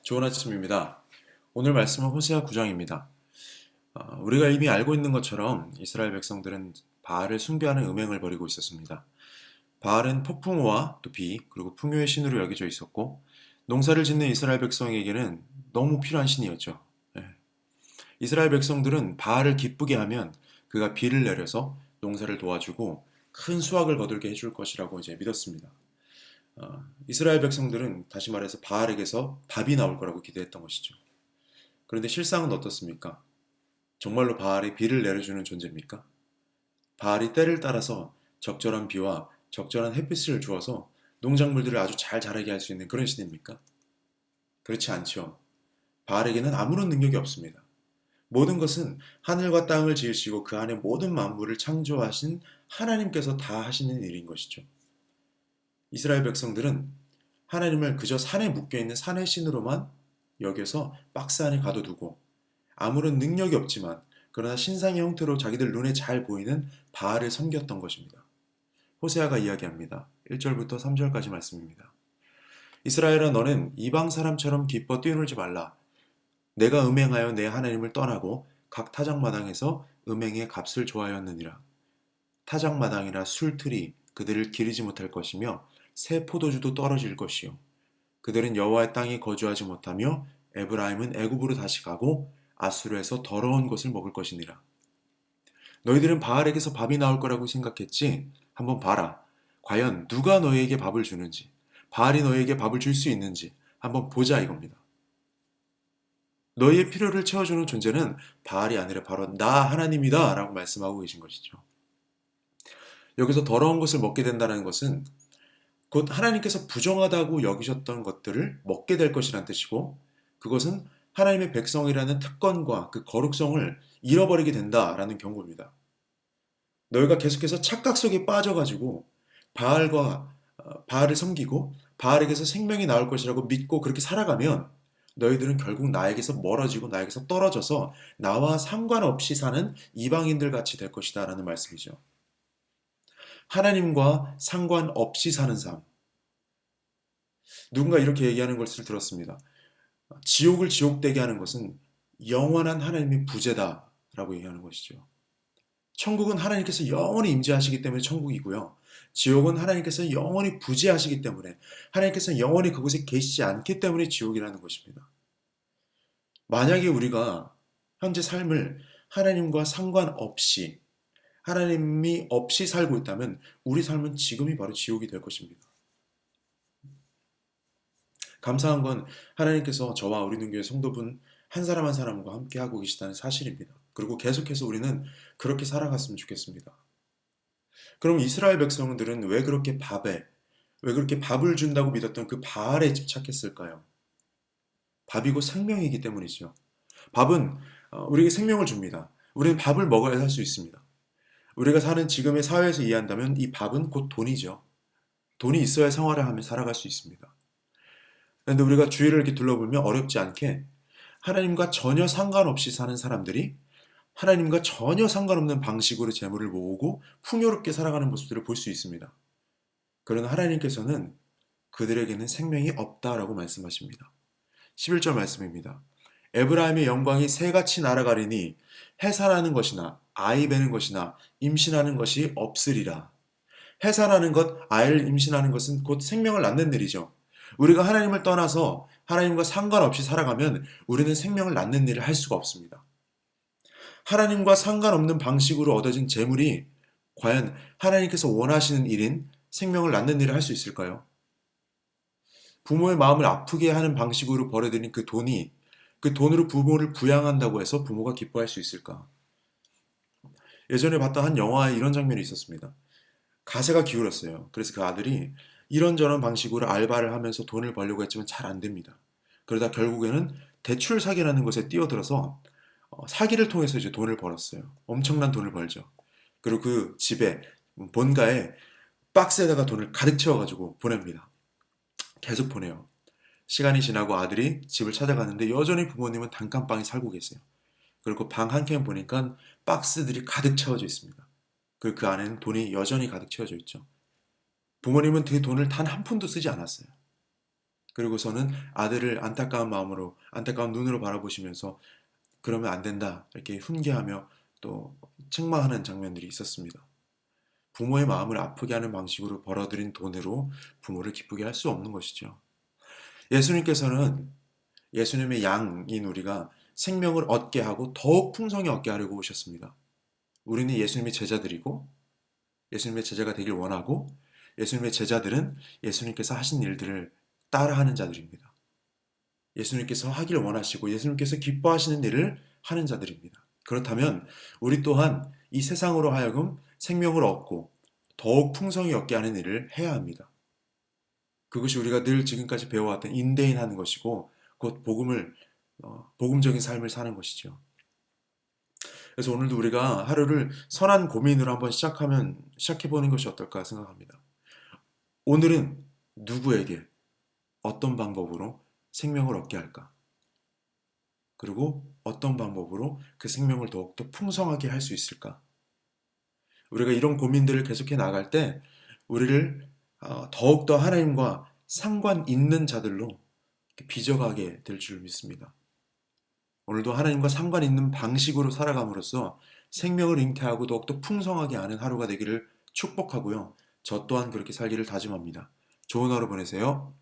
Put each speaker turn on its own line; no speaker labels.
좋은 아침입니다. 오늘 말씀은 호세아 9장입니다. 우리가 이미 알고 있는 것처럼 이스라엘 백성들은 바알을 숭배하는 음행을 벌이고 있었습니다. 바알은 폭풍우와 또 비, 그리고 풍요의 신으로 여겨져 있었고 농사를 짓는 이스라엘 백성에게는 너무 필요한 신이었죠. 예. 이스라엘 백성들은 바알을 기쁘게 하면 그가 비를 내려서 농사를 도와주고 큰 수확을 거둘게 해줄 것이라고 이제 믿었습니다. 이스라엘 백성들은 다시 말해서 바알에게서 밥이 나올 거라고 기대했던 것이죠. 그런데 실상은 어떻습니까? 정말로 바알이 비를 내려주는 존재입니까? 바알이 때를 따라서 적절한 비와 적절한 햇빛을 주어서 농작물들을 아주 잘 자라게 할 수 있는 그런 신입니까? 그렇지 않죠. 바알에게는 아무런 능력이 없습니다. 모든 것은 하늘과 땅을 지으시고 그 안에 모든 만물을 창조하신 하나님께서 다 하시는 일인 것이죠. 이스라엘 백성들은 하나님을 그저 산에 묶여있는 산의 신으로만 여겨서 박스 안에 가둬두고 아무런 능력이 없지만 그러나 신상의 형태로 자기들 눈에 잘 보이는 바알을 섬겼던 것입니다. 호세아가 이야기합니다. 1절부터 3절까지 말씀입니다. 이스라엘아 너는 이방 사람처럼 기뻐 뛰어놀지 말라. 내가 음행하여 내 하나님을 떠나고 각 타작마당에서 음행의 값을 좋아하였느니라. 타작마당이라 술틀이 그들을 기르지 못할 것이며 새 포도주도 떨어질 것이요. 그들은 여호와의 땅에 거주하지 못하며 에브라임은 애굽으로 다시 가고 아수르에서 더러운 것을 먹을 것이니라. 너희들은 바알에게서 밥이 나올 거라고 생각했지? 한번 봐라. 과연 누가 너희에게 밥을 주는지, 바알이 너희에게 밥을 줄 수 있는지 한번 보자 이겁니다. 너희의 필요를 채워주는 존재는 바알이 아니라 바로 나 하나님이다 라고 말씀하고 계신 것이죠. 여기서 더러운 것을 먹게 된다는 것은 곧 하나님께서 부정하다고 여기셨던 것들을 먹게 될 것이란 뜻이고 그것은 하나님의 백성이라는 특권과 그 거룩성을 잃어버리게 된다라는 경고입니다. 너희가 계속해서 착각 속에 빠져가지고 바알을 섬기고 바알에게서 생명이 나올 것이라고 믿고 그렇게 살아가면 너희들은 결국 나에게서 멀어지고 나에게서 떨어져서 나와 상관없이 사는 이방인들 같이 될 것이다 라는 말씀이죠. 하나님과 상관없이 사는 삶. 누군가 이렇게 얘기하는 것을 들었습니다. 지옥을 지옥되게 하는 것은 영원한 하나님의 부재다라고 얘기하는 것이죠. 천국은 하나님께서 영원히 임재하시기 때문에 천국이고요. 지옥은 하나님께서 영원히 부재하시기 때문에 하나님께서 영원히 그곳에 계시지 않기 때문에 지옥이라는 것입니다. 만약에 우리가 현재 삶을 하나님과 상관없이 하나님이 없이 살고 있다면 우리 삶은 지금이 바로 지옥이 될 것입니다. 감사한 건 하나님께서 저와 우리 능교의 성도분 한 사람 한 사람과 함께 하고 계시다는 사실입니다. 그리고 계속해서 우리는 그렇게 살아갔으면 좋겠습니다. 그럼 이스라엘 백성들은 왜 그렇게 밥을 준다고 믿었던 그 바알에 집착했을까요? 밥이고 생명이기 때문이죠. 밥은 우리에게 생명을 줍니다. 우리는 밥을 먹어야 살 수 있습니다. 우리가 사는 지금의 사회에서 이해한다면 이 밥은 곧 돈이죠. 돈이 있어야 생활을 하며 살아갈 수 있습니다. 그런데 우리가 주위를 이렇게 둘러보면 어렵지 않게 하나님과 전혀 상관없이 사는 사람들이 하나님과 전혀 상관없는 방식으로 재물을 모으고 풍요롭게 살아가는 모습들을 볼 수 있습니다. 그러나 하나님께서는 그들에게는 생명이 없다라고 말씀하십니다. 11절 말씀입니다. 에브라임의 영광이 새같이 날아가리니 해산하는 것이나 아이 베는 것이나 임신하는 것이 없으리라. 해산하는 것, 아이를 임신하는 것은 곧 생명을 낳는 일이죠. 우리가 하나님을 떠나서 하나님과 상관없이 살아가면 우리는 생명을 낳는 일을 할 수가 없습니다. 하나님과 상관없는 방식으로 얻어진 재물이 과연 하나님께서 원하시는 일인 생명을 낳는 일을 할 수 있을까요? 부모의 마음을 아프게 하는 방식으로 벌어들인 그 돈이 그 돈으로 부모를 부양한다고 해서 부모가 기뻐할 수 있을까? 예전에 봤던 한 영화에 이런 장면이 있었습니다. 가세가 기울었어요. 그래서 그 아들이 이런저런 방식으로 알바를 하면서 돈을 벌려고 했지만 잘 안 됩니다. 그러다 결국에는 대출 사기라는 것에 뛰어들어서 사기를 통해서 이제 돈을 벌었어요. 엄청난 돈을 벌죠. 그리고 그 집에 본가에 박스에다가 돈을 가득 채워가지고 보냅니다. 계속 보내요. 시간이 지나고 아들이 집을 찾아가는데 여전히 부모님은 단칸방에 살고 계세요. 그리고 방 한 켠 보니까 박스들이 가득 채워져 있습니다. 그리고 그 안에는 돈이 여전히 가득 채워져 있죠. 부모님은 그 돈을 단 한 푼도 쓰지 않았어요. 그리고서는 아들을 안타까운 마음으로, 안타까운 눈으로 바라보시면서 그러면 안 된다 이렇게 훈계하며 또 책망하는 장면들이 있었습니다. 부모의 마음을 아프게 하는 방식으로 벌어들인 돈으로 부모를 기쁘게 할 수 없는 것이죠. 예수님께서는 예수님의 양인 우리가 생명을 얻게 하고 더욱 풍성히 얻게 하려고 오셨습니다. 우리는 예수님의 제자들이고 예수님의 제자가 되길 원하고 예수님의 제자들은 예수님께서 하신 일들을 따라하는 자들입니다. 예수님께서 하길 원하시고 예수님께서 기뻐하시는 일을 하는 자들입니다. 그렇다면 우리 또한 이 세상으로 하여금 생명을 얻고 더욱 풍성히 얻게 하는 일을 해야 합니다. 그것이 우리가 늘 지금까지 배워왔던 인대인 하는 것이고 곧 복음적인 삶을 사는 것이죠. 그래서 오늘도 우리가 하루를 선한 고민으로 한번 시작해보는 것이 어떨까 생각합니다. 오늘은 누구에게 어떤 방법으로 생명을 얻게 할까? 그리고 어떤 방법으로 그 생명을 더욱더 풍성하게 할 수 있을까? 우리가 이런 고민들을 계속해 나갈 때 우리를 더욱더 하나님과 상관 있는 자들로 빚어가게 될 줄 믿습니다. 오늘도 하나님과 상관 있는 방식으로 살아감으로써 생명을 잉태하고 더욱더 풍성하게 하는 하루가 되기를 축복하고요. 저 또한 그렇게 살기를 다짐합니다. 좋은 하루 보내세요.